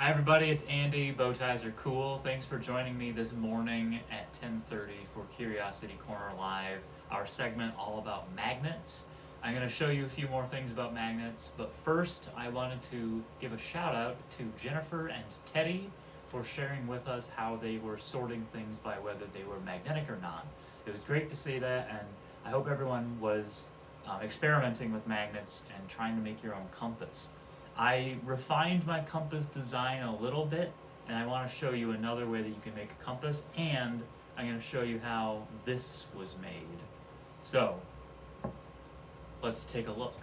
Hi everybody, it's Andy. Bow ties are cool. Thanks for joining me this morning at 10:30 for Curiosity Corner Live, our segment all about magnets. I'm going to show you a few more things about magnets, but first I wanted to give a shout out to Jennifer and Teddy for sharing with us how they were sorting things by whether they were magnetic or not. It was great to see that, and I hope everyone was experimenting with magnets and trying to make your own compass. I refined my compass design a little bit, and I want to show you another way that you can make a compass, and I'm going to show you how this was made. So, let's take a look.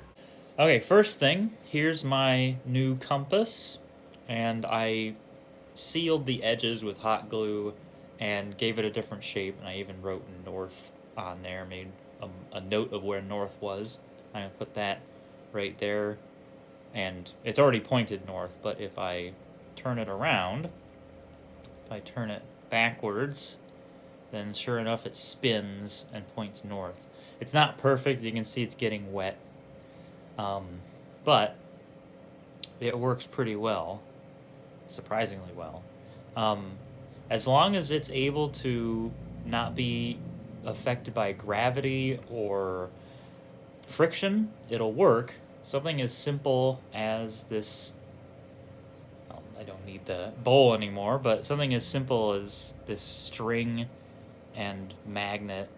Okay, first thing, here's my new compass, and I sealed the edges with hot glue and gave it a different shape, and I even wrote north on there, made a note of where north was. I'm going to put that right there. And it's already pointed north, but if I turn it around, if I turn it backwards, then sure enough it spins and points north. It's not perfect, you can see it's getting wet, but it works pretty well, surprisingly well. As long as it's able to not be affected by gravity or friction, it'll work. Something as simple as this, well, I don't need the bowl anymore, but something as simple as this string and magnet.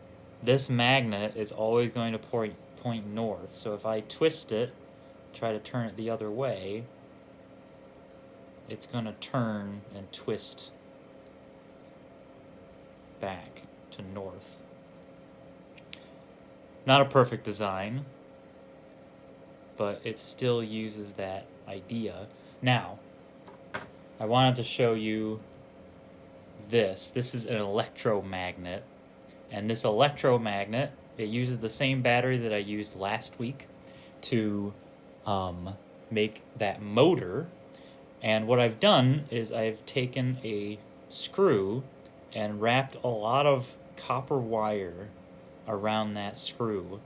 This magnet is always going to point north, so if I twist it, try to turn it the other way, it's going to turn and twist back to north. Not a perfect design, but it still uses that idea. Now, I wanted to show you this. This is an electromagnet, and this electromagnet, it uses the same battery that I used last week to make that motor. And what I've done is I've taken a screw and wrapped a lot of copper wire around that screw,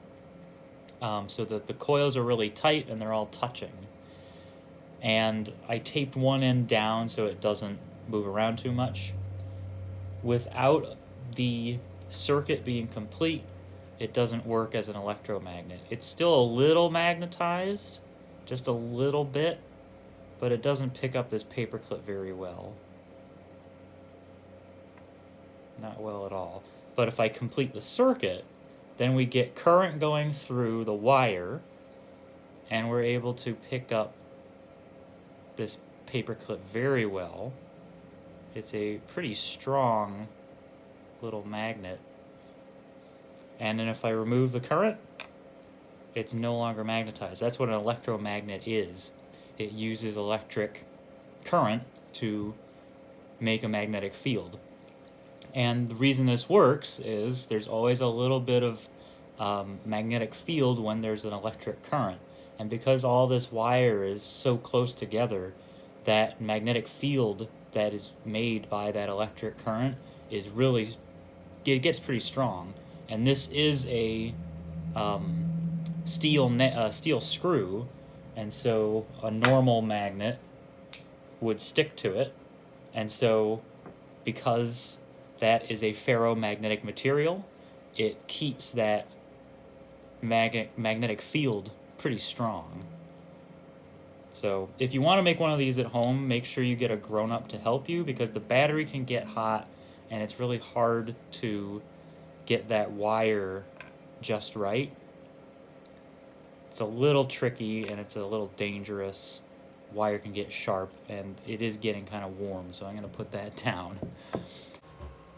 so that the coils are really tight and they're all touching. And I taped one end down so it doesn't move around too much. Without the circuit being complete, it doesn't work as an electromagnet. It's still a little magnetized, just a little bit, but it doesn't pick up this paperclip very well. Not well at all. But if I complete the circuit, then we get current going through the wire, and we're able to pick up this paperclip very well. It's a pretty strong little magnet. And then if I remove the current, it's no longer magnetized. That's what an electromagnet is. It uses electric current to make a magnetic field. And the reason this works is there's always a little bit of magnetic field when there's an electric current. And because all this wire is so close together, that magnetic field that is made by that electric current is really, it gets pretty strong. And this is a steel screw, and so a normal magnet would stick to it. And so because that is a ferromagnetic material, it keeps that magnetic field pretty strong. So if you want to make one of these at home, make sure you get a grown-up to help you, because the battery can get hot and it's really hard to get that wire just right. It's a little tricky and it's a little dangerous. Wire can get sharp, and it is getting kind of warm, so I'm going to put that down.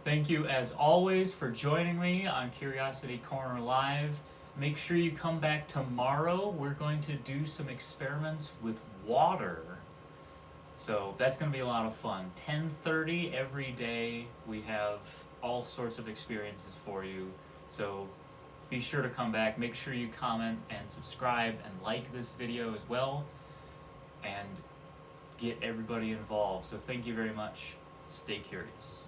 Thank you, as always, for joining me on Curiosity Corner Live. Make sure you come back tomorrow. We're going to do some experiments with water. So that's going to be a lot of fun. 10:30 every day. We have all sorts of experiences for you. So be sure to come back. Make sure you comment and subscribe and like this video as well. And get everybody involved. So thank you very much. Stay curious.